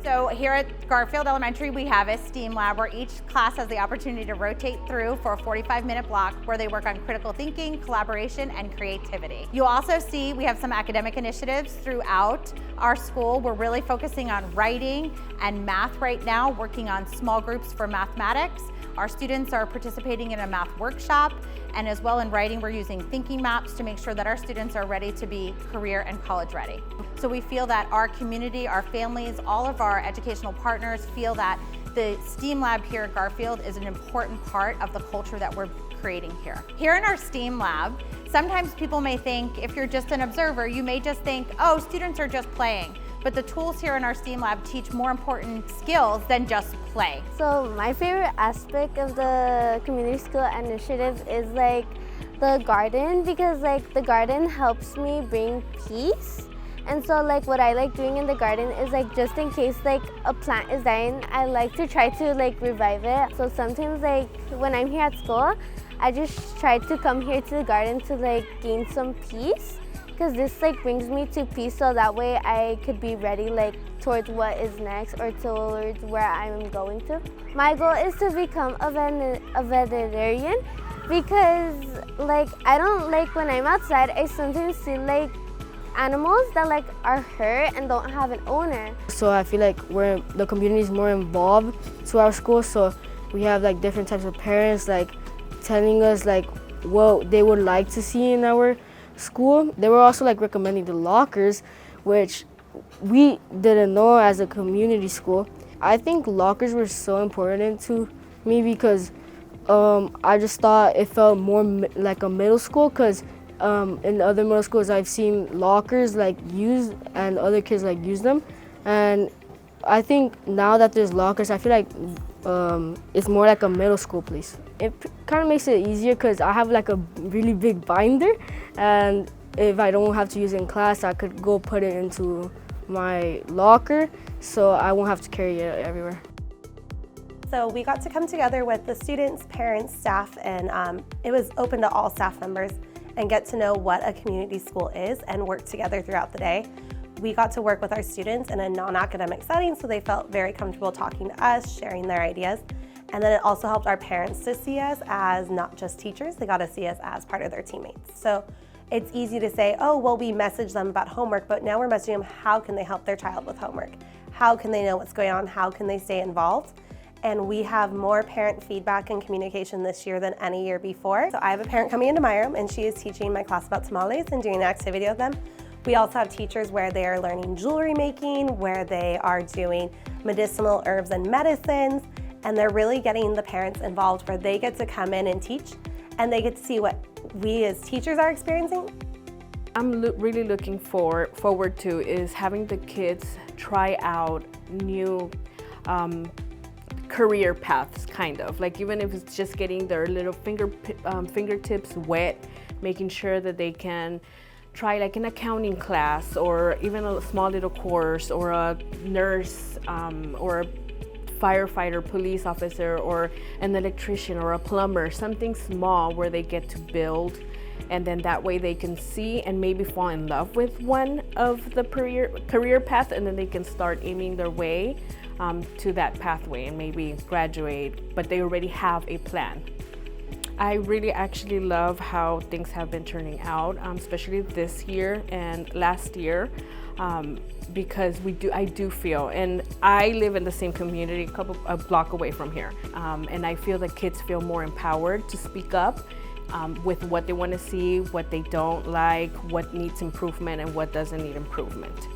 So here at Garfield Elementary, we have a STEAM lab where each class has the opportunity to rotate through for a 45-minute block where they work on critical thinking, collaboration, and creativity. You'll also see we have some academic initiatives throughout our school. We're really focusing on writing and math right now, working on small groups for mathematics. Our students are participating in a math workshop, and as well in writing, we're using thinking maps to make sure that our students are ready to be career and college ready. So we feel that our community, our families, all of our educational partners feel that the STEAM lab here at Garfield is an important part of the culture that we're creating here. Here in our STEAM lab, sometimes people may think, if you're just an observer, you may just think, oh, students are just playing. But the tools here in our STEAM lab teach more important skills than just play. So my favorite aspect of the community school initiative is like the garden, because like the garden helps me bring peace. And so like what I like doing in the garden is like just in case like a plant is dying, I like to try to like revive it. So sometimes like when I'm here at school, I just try to come here to the garden to like gain some peace, because this like brings me to peace, so that way I could be ready like towards what is next or towards where I'm going to. My goal is to become a veterinarian, because like I don't like when I'm outside, I sometimes see like animals that like are hurt and don't have an owner. So I feel like the community is more involved to our school, so we have like different types of parents like telling us like what they would like to see in our school. They were also like recommending the lockers, which we didn't know as a community school. I think lockers were so important to me because I just thought it felt more like a middle school, because in other middle schools I've seen lockers like used and other kids like use them, and I think now that there's lockers, I feel like it's more like a middle school place. It kind of makes it easier because I have like a really big binder, and if I don't have to use it in class, I could go put it into my locker, so I won't have to carry it everywhere. So we got to come together with the students, parents, staff, and it was open to all staff members, and get to know what a community school is and work together throughout the day. We got to work with our students in a non-academic setting, so they felt very comfortable talking to us, sharing their ideas. And then it also helped our parents to see us as not just teachers, they got to see us as part of their teammates. So it's easy to say, oh, well, we message them about homework, but now we're messaging them how can they help their child with homework? How can they know what's going on? How can they stay involved? And we have more parent feedback and communication this year than any year before. So I have a parent coming into my room, and she is teaching my class about tamales and doing an activity with them. We also have teachers where they are learning jewelry making, where they are doing medicinal herbs and medicines, and they're really getting the parents involved, where they get to come in and teach, and they get to see what we as teachers are experiencing. I'm really looking forward to is having the kids try out new career paths, kind of like, even if it's just getting their little fingertips wet, making sure that they can try like an accounting class, or even a small little course, or a nurse, or a firefighter, police officer, or an electrician, or a plumber, something small where they get to build, and then that way they can see and maybe fall in love with one of the career path, and then they can start aiming their way to that pathway and maybe graduate, but they already have a plan. I really actually love how things have been turning out, especially this year and last year, because I do feel, and I live in the same community a block away from here, and I feel that kids feel more empowered to speak up with what they want to see, what they don't like, what needs improvement, and what doesn't need improvement.